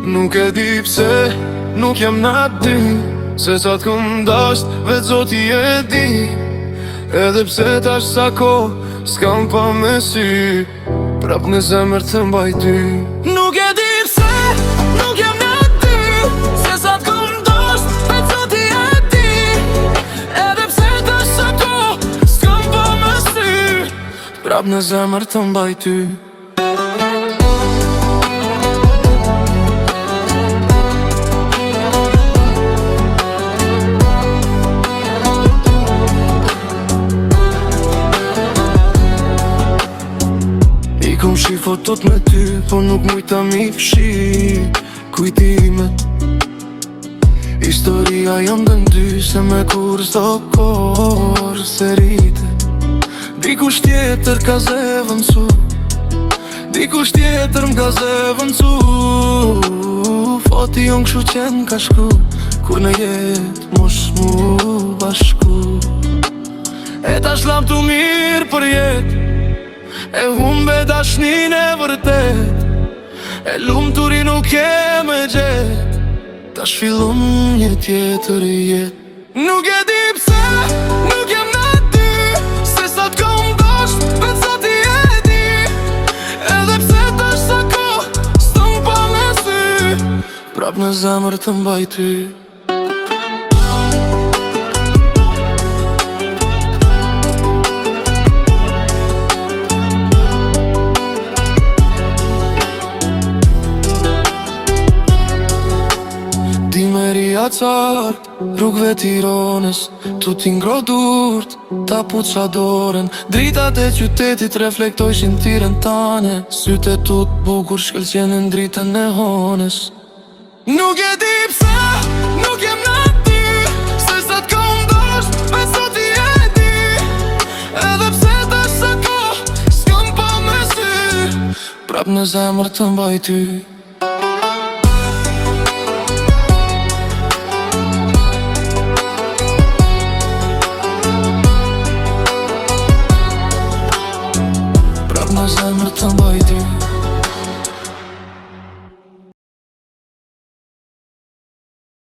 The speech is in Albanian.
Nuk e di pse, nuk jam na dy, se sa t'kom dasht, vetë Zoti e di. Edhe pse tash sa ko, s'kam pa me sy, prap në zemër të mbaj ty. Nuk e di pse, nuk jam na dy, se sa t'kom dasht, vetë Zoti e di. Edhe pse tash sa ko, s'kam pa me sy, prap në zemër të mbaj ty. Kom shi fotot me ty, po nuk mujta mi fshi kujtimet. Historia jam dën dy, se me kur s'do kor se rite. Dikush tjetër ka zevëncu, dikush tjetër m'ka zevëncu. Foti jon kshu qen ka shku, kur në jet mosh mu bashku. E ta shlam tu mirë për jet, e humbe dashnin e vërtet, e lumturi nuk e me gjet, ta shfillon një tjetër jet. Nuk e di pse, nuk jam na ty, se sa t'kom dasht, vetë Zoti e di. Edhe pse tash sa ko, s'tom pa me sy, prap në zemër të mbaj ty. Dimeria cart, rrugve Tiranës, tu t'i ngro durt, ta puqa doren. Dritat e qytetit reflektojshin tiren tane, syte tu t'bukur shkëlqenin dritën e honës. Nuk e di pse, nuk jem na ty, se sa t'kom dasht, vetë Zoti e di. Edhe pse tash sa ko, s'kam pa me sy, prap në zemër të mbaj ty. Në zemër të mbaj ty.